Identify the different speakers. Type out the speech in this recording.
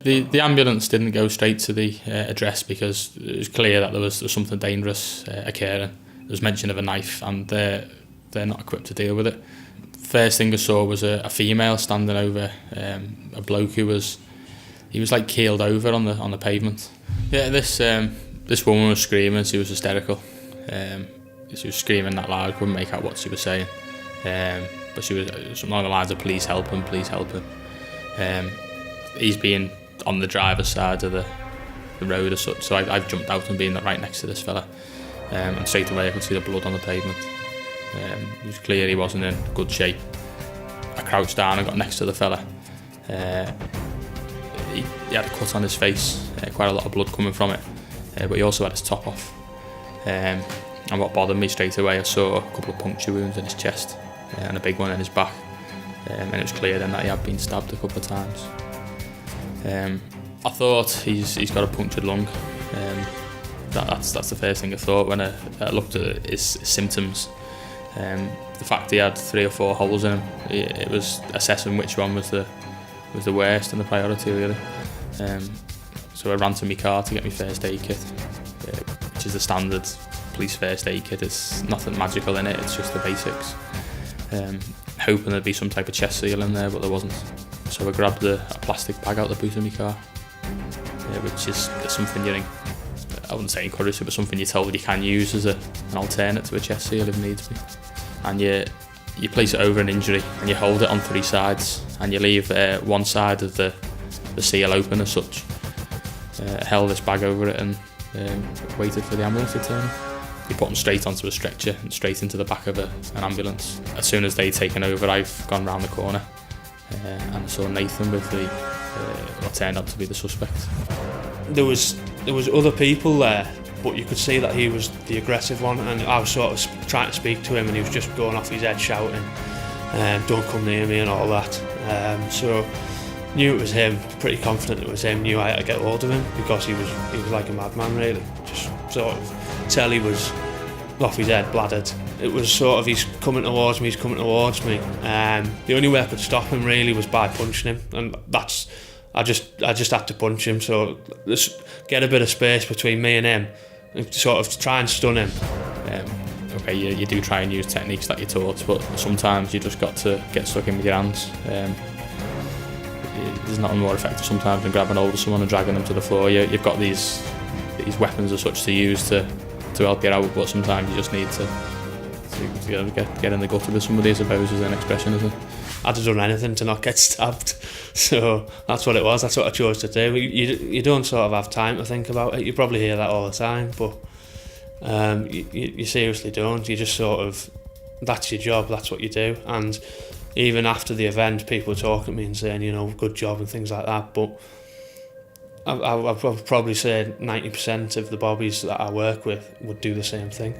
Speaker 1: The ambulance didn't go straight to the address because it was clear that there was something dangerous occurring. There was mention of a knife, and they're not equipped to deal with it. First thing I saw was a female standing over a bloke who was like keeled over on the pavement. Yeah, this woman was screaming. She was hysterical. She was screaming that loud. Couldn't make out what she was saying. But she was something along the lines of "Please help him, please help him." He's been on the driver's side of the road as such, so I've jumped out and been right next to this fella, and straight away I could see the blood on the pavement. It was clear he wasn't in good shape. I crouched down and got next to the fella. He had a cut on his face, quite a lot of blood coming from it, but he also had his top off. And what bothered me straight away, I saw a couple of puncture wounds in his chest and a big one in his back, and it was clear then that he had been stabbed a couple of times. I thought he's got a punctured lung. That's the first thing I thought when I looked at his symptoms. The fact he had 3 or 4 holes in him, it was assessing which one was the worst and the priority really. So I ran to my car to get my first aid kit, which is the standard police first aid kit. It's nothing magical in it, it's just the basics. Hoping there'd be some type of chest seal in there, but there wasn't. So I grabbed a plastic bag out the boot of my car, which is something I wouldn't say encouraged, but something you're told you can use as an alternate to a chest seal if needs be. And you place it over an injury and you hold it on 3 sides and you leave one side of the seal open as such. Held this bag over it and waited for the ambulance to turn. You put them straight onto a stretcher and straight into the back of an ambulance. As soon as they'd taken over, I've gone round the corner and I saw Nathan with what turned out to be the suspect.
Speaker 2: There was other people there, but you could see that he was the aggressive one, and I was sort of trying to speak to him and he was just going off his head shouting, "Don't come near me" and all that. So knew it was him, pretty confident it was him, knew I had to get hold of him because he was like a madman really. Just sort of tell he was off his head, bladdered. It was sort of he's coming towards me. The only way I could stop him really was by punching him, and I just had to punch him, so let's get a bit of space between me and him and sort of try and stun him.
Speaker 1: Okay, you do try and use techniques that you're taught, but sometimes you just got to get stuck in with your hands. There's nothing more effective sometimes than grabbing hold of someone and dragging them to the floor. You've got these weapons as such to use to help you out, but sometimes you just need to get in the gutter with somebody, I suppose, is an expression, isn't it?
Speaker 2: I'd have done anything to not get stabbed, so that's what it was. That's what I chose to do. You don't sort of have time to think about it. You probably hear that all the time, but you seriously don't. You just sort of, that's your job, that's what you do. And even after the event, people were talking to me and saying, good job and things like that, but I'd probably say 90% of the bobbies that I work with would do the same thing.